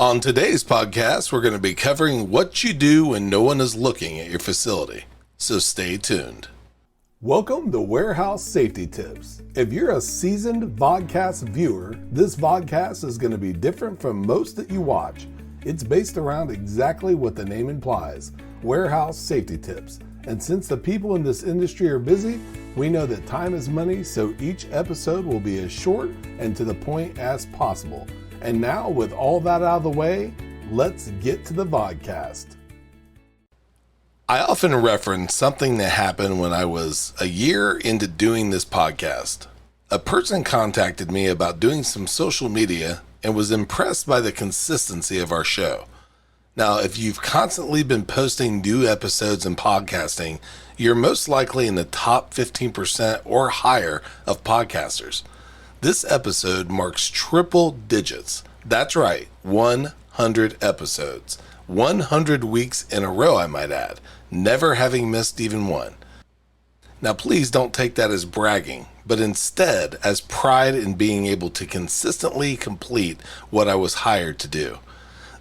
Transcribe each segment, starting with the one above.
On today's podcast, we're going to be covering what you do when no one is looking at your facility. So stay tuned. Welcome to Warehouse Safety Tips. If you're a seasoned vodcast viewer, this vodcast is going to be different from most that you watch. It's based around exactly what the name implies, warehouse safety tips. And since the people in this industry are busy, we know that time is money, so each episode will be as short and to the point as possible. And now, with all that out of the way, let's get to the vodcast. I often reference something that happened when I was a year into doing this podcast. A person contacted me about doing some social media and was impressed by the consistency of our show. Now, if you've constantly been posting new episodes and podcasting, you're most likely in the top 15% or higher of podcasters. This episode marks triple digits. That's right, 100 episodes. 100 weeks in a row, I might add, never having missed even one. Now, please don't take that as bragging, but instead as pride in being able to consistently complete what I was hired to do.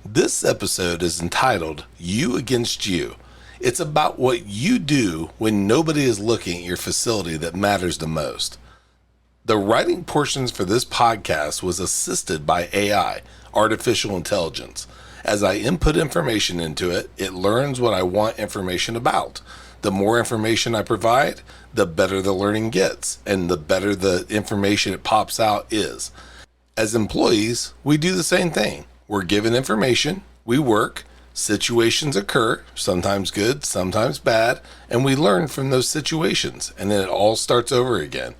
This episode is entitled You Against You. It's about what you do when nobody is looking at your facility that matters the most. The writing portions for this podcast was assisted by AI, artificial intelligence. As I input information into it, it learns what I want information about. The more information I provide, the better the learning gets, and the better the information it pops out is. As employees, we do the same thing. We're given information, we work, situations occur, sometimes good, sometimes bad, and we learn from those situations, and then it all starts over again.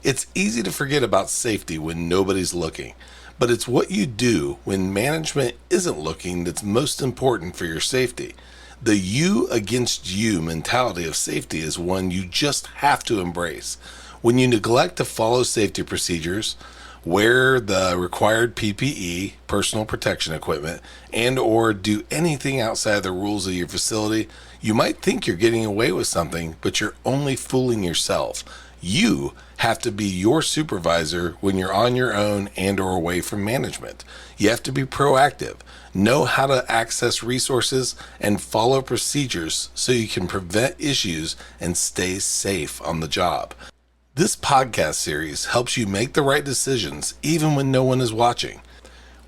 It's easy to forget about safety when nobody's looking, but it's what you do when management isn't looking that's most important for your safety. The you against you mentality of safety is one you just have to embrace. When you neglect to follow safety procedures, wear the required PPE, personal protection equipment, and or do anything outside the rules of your facility, you might think you're getting away with something, but you're only fooling yourself. You have to be your supervisor when you're on your own and or away from management. You have to be proactive, know how to access resources, and follow procedures so you can prevent issues and stay safe on the job. This podcast series helps you make the right decisions even when no one is watching.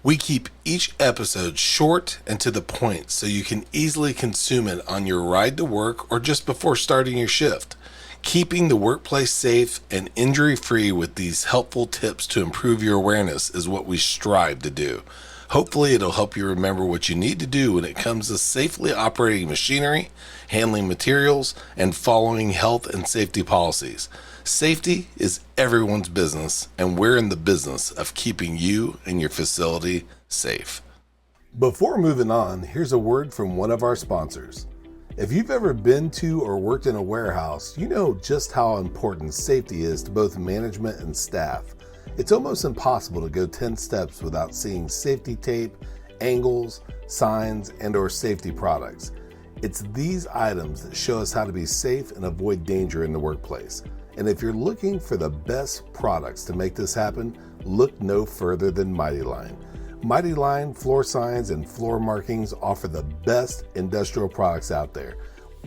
We keep each episode short and to the point so you can easily consume it on your ride to work or just before starting your shift. Keeping the workplace safe and injury-free with these helpful tips to improve your awareness is what we strive to do. Hopefully, it'll help you remember what you need to do when it comes to safely operating machinery, handling materials, and following health and safety policies. Safety is everyone's business, and we're in the business of keeping you and your facility safe. Before moving on, here's a word from one of our sponsors. If you've ever been to or worked in a warehouse, you know just how important safety is to both management and staff. It's almost impossible to go 10 steps without seeing safety tape, angles, signs, and or safety products. It's these items that show us how to be safe and avoid danger in the workplace. And if you're looking for the best products to make this happen, look no further than Mighty Line. Mighty Line floor signs and floor markings offer the best industrial products out there.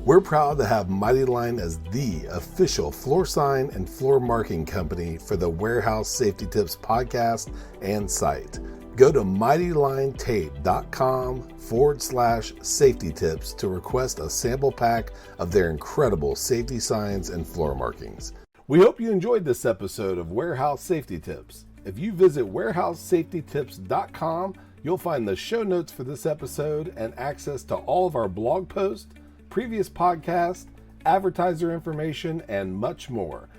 We're proud to have Mighty Line as the official floor sign and floor marking company for the Warehouse Safety Tips podcast and site. Go to mightylinetape.com/safety tips to request a sample pack of their incredible safety signs and floor markings. We hope you enjoyed this episode of Warehouse Safety Tips. If you visit warehousesafetytips.com, you'll find the show notes for this episode and access to all of our blog posts, previous podcasts, advertiser information, and much more.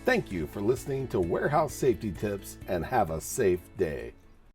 Thank you for listening to Warehouse Safety Tips and have a safe day.